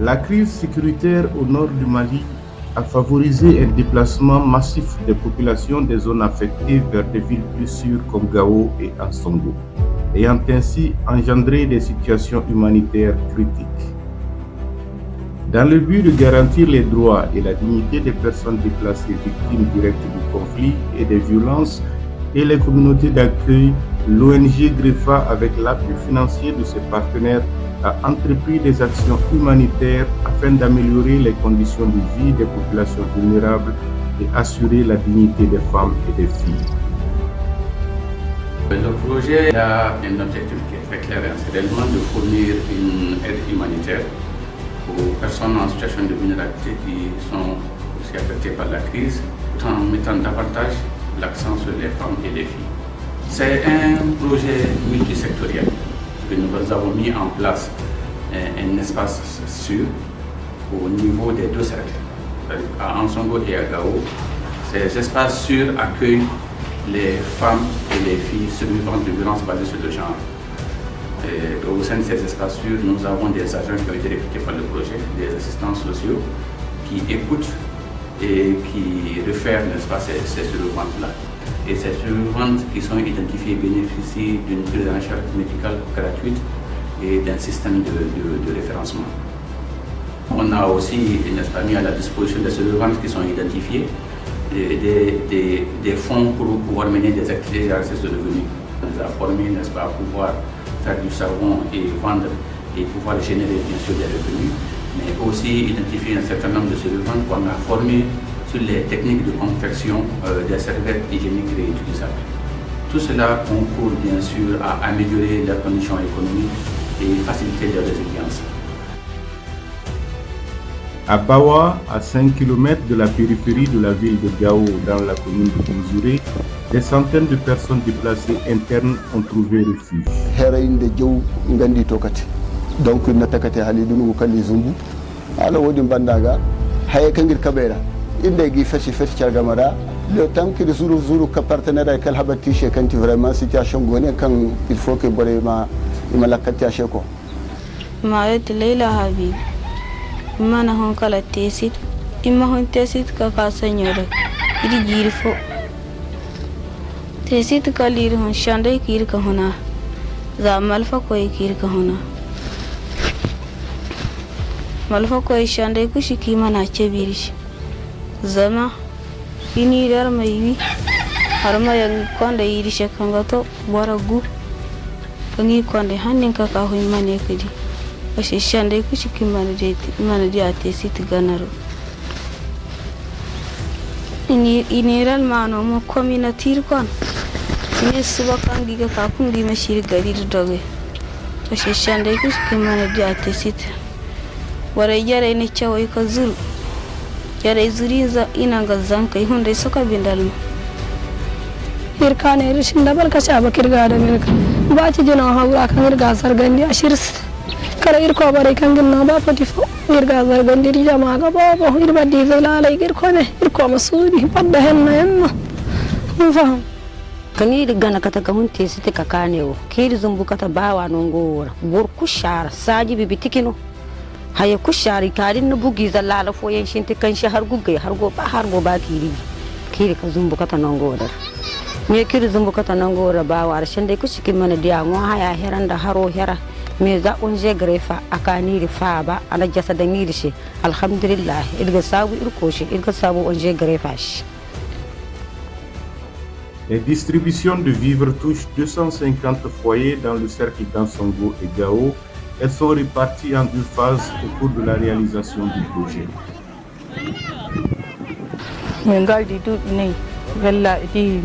La crise sécuritaire au nord du Mali a favorisé un déplacement massif des populations des zones affectées vers des villes plus sûres comme Gao et Ansongo, ayant ainsi engendré des situations humanitaires critiques. Dans le but de garantir les droits et la dignité des personnes déplacées victimes directes du conflit et des violences et les communautés d'accueil, l'ONG GREFA, avec l'appui financier de ses partenaires, a entrepris des actions humanitaires afin d'améliorer les conditions de vie des populations vulnérables et assurer la dignité des femmes et des filles. Le projet a un objectif qui est très clair, c'est réellement de fournir une aide humanitaire aux personnes en situation de vulnérabilité qui sont aussi affectées par la crise, tout en mettant davantage l'accent sur les femmes et les filles. C'est un projet multisectoriel que nous avons mis en place un espace sûr au niveau des deux cercles, à Ansongo et à Gao. Ces espaces sûrs accueillent les femmes et les filles survivantes de violences basées sur le genre. Et au sein de ces espaces sûrs, nous avons des agents qui ont été recrutés par le projet, des assistants sociaux qui écoutent et qui réfèrent, n'est-ce pas, ces survivantes-là. Et ces survivantes qui sont identifiées bénéficient d'une prise en charge médicale gratuite et d'un système de référencement. On a aussi, n'est-ce pas, mis à la disposition des survivantes qui sont identifiées des fonds pour pouvoir mener des activités d'accès de revenus. On les a formés, n'est-ce pas, à pouvoir faire du savon et vendre et pouvoir générer bien sûr des revenus, mais aussi identifier un certain nombre de survivantes qu'on a formés sur les techniques de confection des serviettes hygiéniques réutilisables. Tout cela concourt bien sûr à améliorer leurs conditions économiques et faciliter leur résilience. À Bawa, à 5 km de la périphérie de la ville de Gao, dans la commune de Bouzouré, des centaines de personnes déplacées internes ont trouvé refuge. Donc, nous avons fait zumbu. Alors, on bandaga, haye kangir kabera. Inde gi fashi chargamara. Le temps que zuru ka partenaire avec habati che quand vraiment situation gone quand il faut que vraiment imalakati asheko. Ma et Leila Habib. Mana hon kala tesit. Imma hon tesit ka sanyore. Idi girfo. Tesit ka lir hon shandai kir ka hona. Za malfa koy kir ka hona. Malfa koy shandai kushiki mana chebirish. Zama ini dar mai har ma yang konda yiri shekanga to boragu kangi konda hanin ka ka hoy mane kadi ashe shande kushiki mana de ate sit ganaro ini ran mano mo komina tir kon ini suba kangi ka kundi mashir gadi doge ashe shande kushiki mana de ate sit wara yare ne chawai ka zuru yare zuriza inanga zankai hunde soka bindalma irkane rishin dabal ka shaba kirga da mirka baci jina haura kan irga sargandi ashirs kala irko bare kan ginna ba potifo irga sargandi ri jama ga babo irba di zalala irko ne irko masudi padda henna yanno faham kan yi gana kata ga hunte site ka kanewo kiri zumbu kata bawa nongora bor kushar saji bibitikino haye kushari karin na bugi zallala foyen shinti kan shi har guggai har go ba kiri ka zumbu kata nongora me kiri zumbu kata nongora ba war shinde kushiki mana dia ngo haya heran da haro hera me za onje grefa akani rifa ba ana jasa da ngiri shi alhamdulillah irga sabu irko shi irga sabu onje grefa shi. Les distributions de vivres touchent 250 foyers dans le cercle d'Ansongo et Gao. Elles sont réparties en deux phases au cours de la réalisation du projet. Mengaldi du ne vella di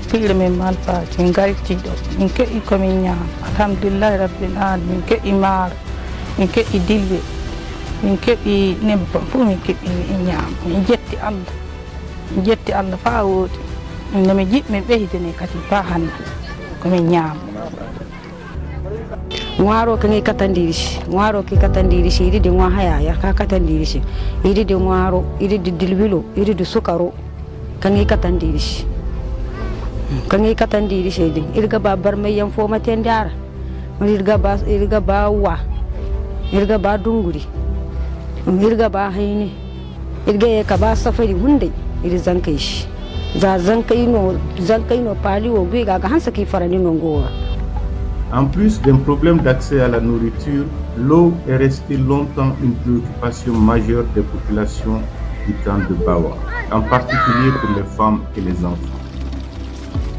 pile men malfa mengaldi do inke ikominya alhamdulillah rabbil alamin ke imar inke idilbe inke i nebba fu min ke nyam jetti Allah fa wodi ndemi jibbe beydene kati fa hanna ko min nyam ngwaro kan yi katandirishi ngwaro ki katandirishi iri de ngwa haya ya ka katandirishi iri de ngwaro iri de dilbilo iri de sukaro kan yi katandirishi din irga babar mai yan fo maten dara irga ba wa irga ba dunguri irga ba haini irga ya ka ba safari hunde iri zankai shi za zankai no pali wo gwe ga hansa ki farani no ngora. En plus d'un problème d'accès à la nourriture, l'eau est restée longtemps une préoccupation majeure des populations du camp de Bawa, en particulier pour les femmes et les enfants.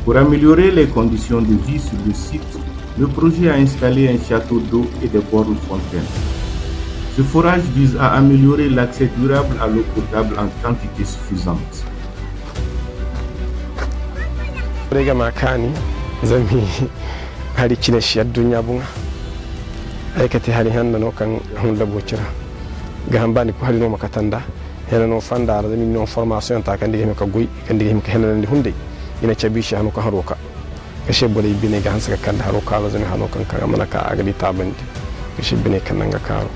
Pour améliorer les conditions de vie sur le site, le projet a installé un château d'eau et des bornes fontaines. Ce forage vise à améliorer l'accès durable à l'eau potable en quantité suffisante. hari cine shi dunya bunga aikati hari hanna no kan hunda bocira ga hambani ko hari no makatanda hena no fanda da min no formation ta kan digeme ka goy kan digeme ka hena ndi hunde ina chabishi hanu ka haroka kashe bole bine ga hansa kan haroka ba zan hanu kan kan amana ka agadi tabandi kashe bine kan nga karo.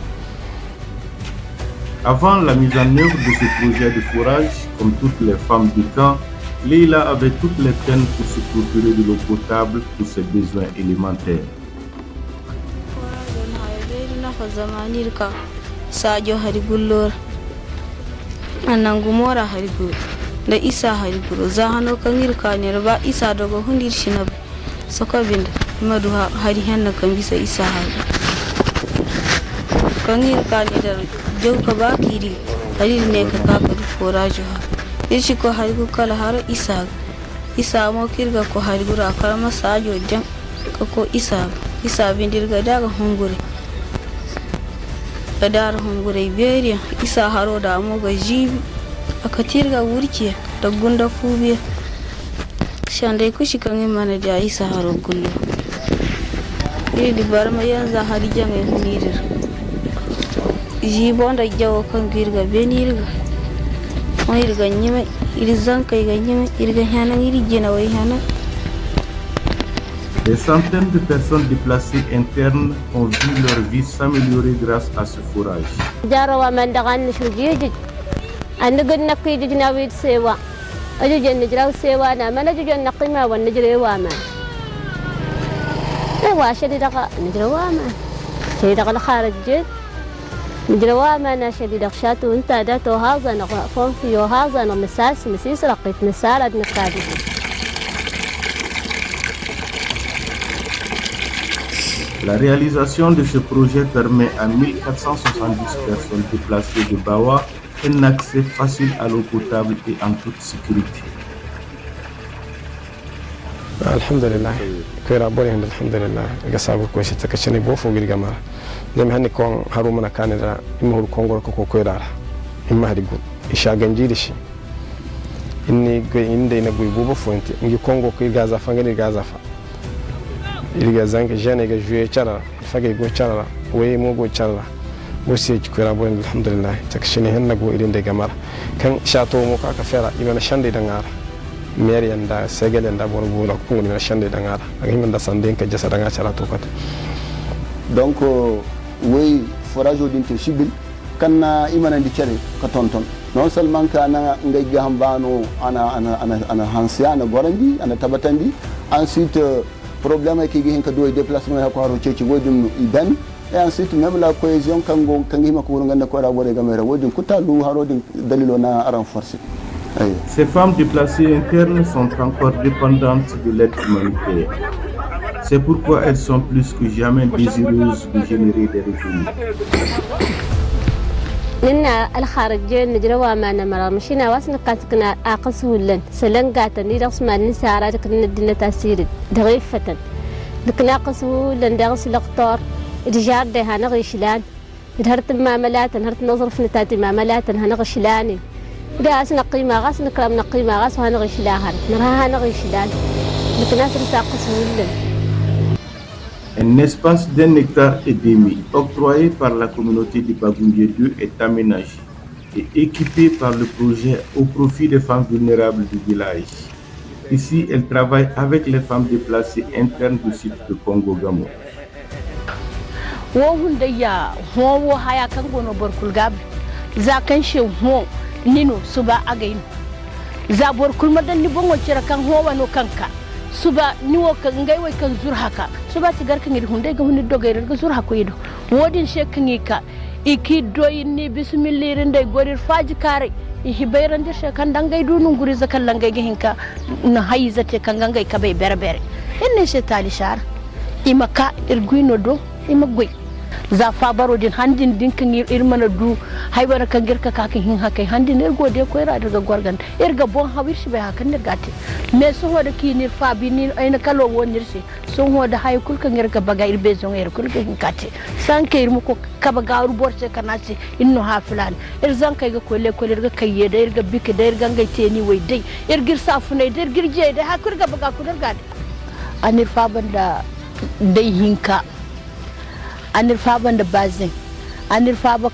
Avant la mise en œuvre de ce projet de forage, comme toutes les femmes du camp, Leila avait toutes les peines pour se procurer de l'eau potable pour ses besoins élémentaires. Sajo harigullor anangumora harigur da isa hariguro za hano kangir kanir ba isa daga hundir shinab saka binda madu hari hanna kan bisa isa hari kangir kanir jau ka ba kiri hari ne ka ka forajo ishi ko harigu kala har isa mo kirga ko harigura karama sajo jan ka ko isa bindirga daga hungure kadar hungure beriya isa haro da mo ga jibi aka tirga wurke da gunda kubiya shandai kushi kan mana da isa haro kullu di barma yanzu hari jangai hunirir jibo da jawo kan girga benirga on irga nyima irzan kai ga nyima irga hanan irjena wai hanan. Des centaines de personnes déplacées internes ont vu leur vie s'améliorer grâce à ce forage. Jarawa mandagan shujiji annagan nakidi jinawid sewa ajujan nijraw sewa na manajujan naqima wan nijrewa ma ewa shadi daga nijrewa ma shadi daga kharajit نجروا ما أنا شديد أخشاته وأنت أداته هذا نقفون فيه هذا مسيس رقيت مسارد نكادي. La réalisation de ce projet permet à 1470 personnes déplacées de Bawa un accès facile à l'eau potable et en toute sécurité. Alhamdulillah, كيرا بوري عند الحمد لله قصابو كويس تكشني بوفو بالجمال زي ما هني كون هرومنا كان دا إما هو الكونغو كوكو كيرا إما هدي قول إشاء جنجيرشي إني إندي نقول بوبو فوينتي إني كونغو كي غازا فانغني غازا فا إلغا زانك جاني جوي تشارا فاجي جو تشارا وي مو جو تشارا بوسي كيرا بوري الحمد لله تكشني هن نقول إلين دي جمال كان شاتو موكا كفيرا إما نشاندي دعار meri anda segel anda bor bula ko ni shande dangara ak himanda sanden ka jasa danga chala to kata donc oui forage din te sibil kanna imana di cere ka tonton non seulement kana ngay gambano ana hansiana gorandi ana tabatandi ensuite problème ki gi hen ka do déplacement ha ko haro ceci wodum idan et ensuite même la cohésion kango kangi mako nganda ko ra bore gamera wodum kutalu haro din dalilo na renforcer. Ces femmes déplacées internes sont encore dépendantes de l'aide humanitaire. C'est pourquoi elles sont plus que jamais désireuses de générer des revenus. لنا الخارجين نجروا ما نمر مشينا واسنا كاتكنا أقصهولن سلنقات نيرقص ما نسارات كنا الدنيا تأثير دغيفة لكنا قصهولن دغس الأقطار رجال ده هنغشلان هرت معاملات هرت نظر في نتاتي معاملات هنغشلاني ده أسنا قيمة غاس نكرم نقيمة غاس وهنغشلاهن نراها هنغشلان لكنا سرساقصهولن. Un espace d'1 hectare et demi octroyé par la communauté de Bagoundié 2 est aménagé et équipé par le projet au profit des femmes vulnérables du village. Ici, elles travaillent avec les femmes déplacées internes du site de Congo-Gamo. suba niwo ka ngai wai kan zur haka suba ti gar kan hunde ga hunde dogai ga zur hako yido wodin she kan ka iki doyinni bismillah ndey gorir faji kare hibayrandir she kan dangay dunu guri zakal langay hinka na hayzate kan gangay kabay berbere enne she tali shar imaka irguino do imagoy za fa barodin handin dinkin irmana du haybara kan girka kakin hin hakai handin irgode ko ira daga gorgan irga bon hawir shi bai hakan ne gati me so hoda kinir fa binin ayna kalo wonir shi so hoda hay kulka girka baga irbe zon ir kulka hin kati sanke irmu ko kaba garu borce kanaci inno hafilan irzan kai ga kolle kolle irga kayye da irga bike da irga ngai teni wai dai irgir safune da irgirje da hakurga baga kudar gadi anir fa banda dai hinka anir faban da bazin anir faba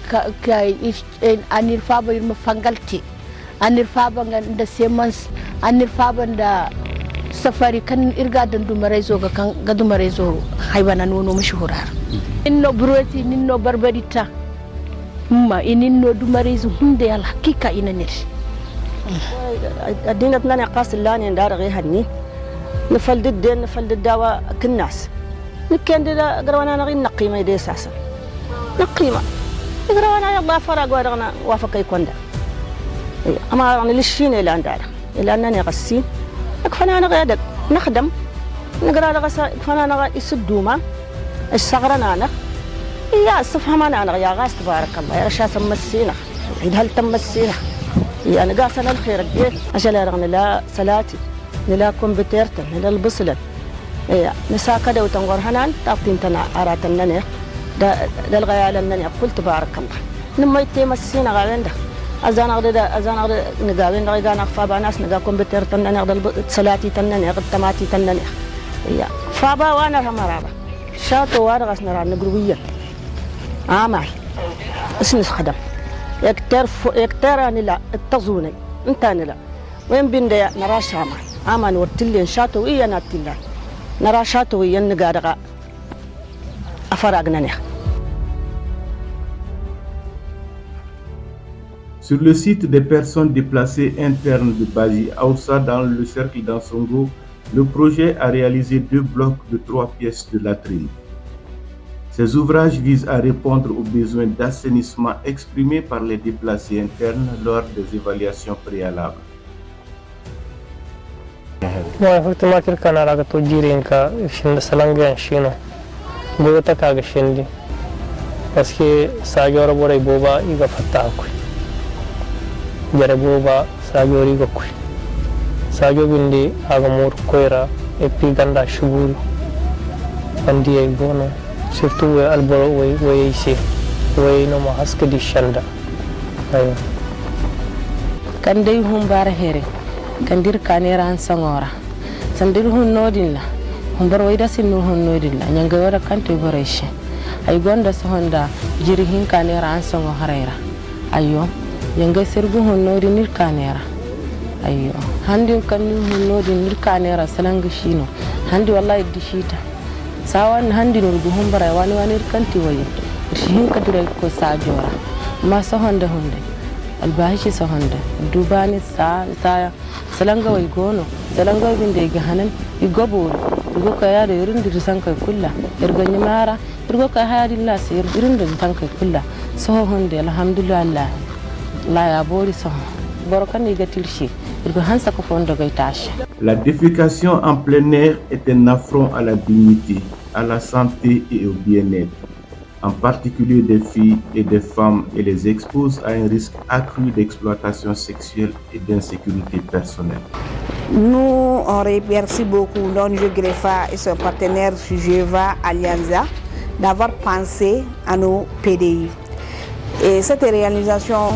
anir faba irma fangalti anir faban da semans anir faban da safari kan irga dan dumare zo ga kan ga dumare zo haibana nono mushi hurar inno buroti ninno barbarita ma ininno dumare zo hunde al hakika inanir الدين تناني قاس اللاني ندار غي هني نفلد الدين نفلد الدواء كالناس نكين دلا قروانا نغي نقيمة يدي ساسا نقيمة قروانا يلا فرق وارغنا وافق يكون دا أما يعني للشين إلى عندنا إلا أنني غسين أكفنا أنا غيادك نخدم نقرأ لغسا أكفنا أنا غي يسدوما الصغرنا أنا يا الصفهمان أنا غيا غاس تبارك الله يا رشاس مسينا عيد هل تم مسينا يا أنا قاسنا الخير البيت أجل أرغنا لا صلاتي لا كمبيوترتن لا البصلة إيه نساء كده وتنقر هنان تعطين تنا أراتنا نه ده الغيال أنني قلت تبارك الله نما يتم السينة غالنده أزان أغدا نقابين رجعنا فابا ناس نقا كمبيوترتن نقدر صلاتي تنن نقدر تماتي تنن إيه فابا وأنا هم رابا شاتو وارغس نرى نقروية عمل اسمه خدم يكتر أنا لا التزوني أنت أنا لا وين بندي نرى شامل عمل ورتلين شاتو إيه ناتيلا نرى شاتو إيه نقارغا أفرقنا نه. Sur le site des personnes déplacées internes de Bazi Aoussa dans le cercle d'Ansongo, le projet a réalisé 2 blocs de 3 pièces de latrine. Ces ouvrages visent à répondre aux besoins d'assainissement exprimés par les déplacés internes lors des évaluations préalables. Moi, effectivement, quelqu'un a raconté que je suis un chino. Je suis un parce que ça a été un peu de boba, il a fait un peu. Jare boba ça a été un peu. Ça a été un peu de et puis ganda shuburi. Andi ay bono. Surtout alboro way ici. Way no ma haske di shanda. Ayo. Kandai humbar here. Kandir kanera an sangora. Sandir hun nodin la. Humbar way da sinu hun nodin la. Nyanga wara kanto boreshi. Ay gonda so honda jirihin kanera an sango harayra. Ayo. Nyanga sergu hun nodin nir kanera. Ayo. Handi kanni hun nodin nir kanera salanga shino. Handi wallahi dishita. Sawan handi nurgu humbar ay wani kanti wayi. Shihin kadure ko sajora. Ma so honda hunde. Albahishi so honda. Dubani sa salanga way gono salanga binde ga hanan igobol igo ka yare irin dir sanka kulla irga nyamara irgo ka hayadi la sir irin dir sanka kulla so honde alhamdulillah la ya bori so borokan ni gatilshi irgo hansa ko fondo gay tash. La défécation en plein air est un affront à la dignité, à la santé et au bien-être, en particulier des filles et des femmes, et les expose à un risque accru d'exploitation sexuelle et d'insécurité personnelle. Nous, on remercie beaucoup l'ONG Greffa et son partenaire Sujeva Alianza d'avoir pensé à nos PDI. Et cette réalisation,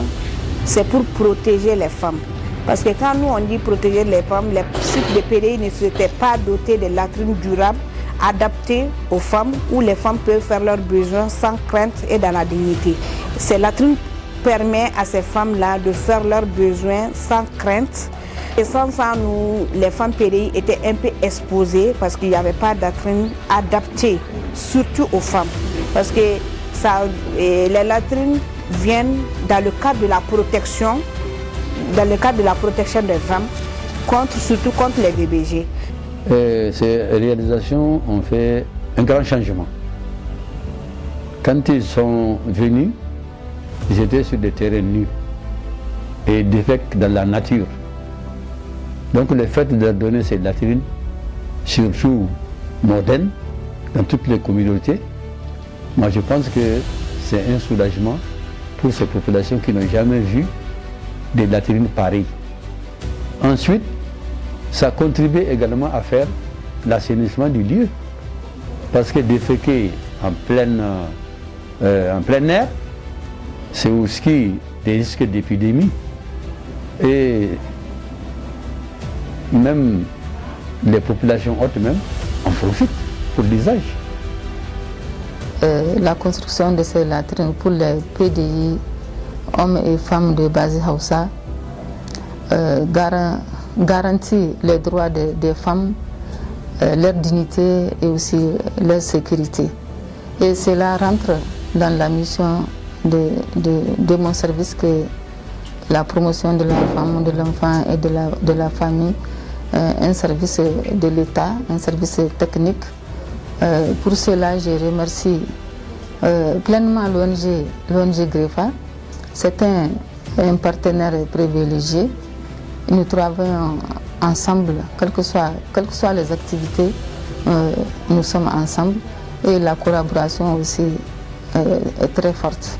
c'est pour protéger les femmes. Parce que quand nous on dit protéger les femmes, les sites de PDI ne s'étaient pas dotés de latrines durables adaptées aux femmes où les femmes peuvent faire leurs besoins sans crainte et dans la dignité. Ces latrines permettent à ces femmes-là de faire leurs besoins sans crainte. Et sans ça, nous, les femmes PDI étaient un peu exposées parce qu'il n'y avait pas de latrines adaptées, surtout aux femmes. Parce que les latrines viennent dans le cadre de la protection, des femmes, surtout contre les DBG. Ces réalisations ont fait un grand changement. Quand ils sont venus, ils étaient sur des terrains nus et défects dans la nature. Donc le fait de leur donner ces latrines, surtout modernes, dans toutes les communautés, moi je pense que c'est un soulagement pour ces populations qui n'ont jamais vu des latrines pareilles. Ensuite, ça contribue également à faire l'assainissement du lieu. Parce que déféquer en plein air, c'est aussi des risques d'épidémie. Et même les populations hautes même en profitent pour l'usage. La construction de ces latrines pour les PDI, hommes et femmes de Bazi Hausa, garantit les droits des femmes, leur dignité et aussi leur sécurité. Et cela rentre dans la mission de mon service, que la promotion de la femme, de l'enfant et de la famille, un service de l'État, un service technique. Pour cela, je remercie pleinement l'ONG GREFA. C'est un partenaire privilégié. Nous travaillons ensemble, quelles que soient les activités, nous sommes ensemble, et la collaboration aussi est très forte.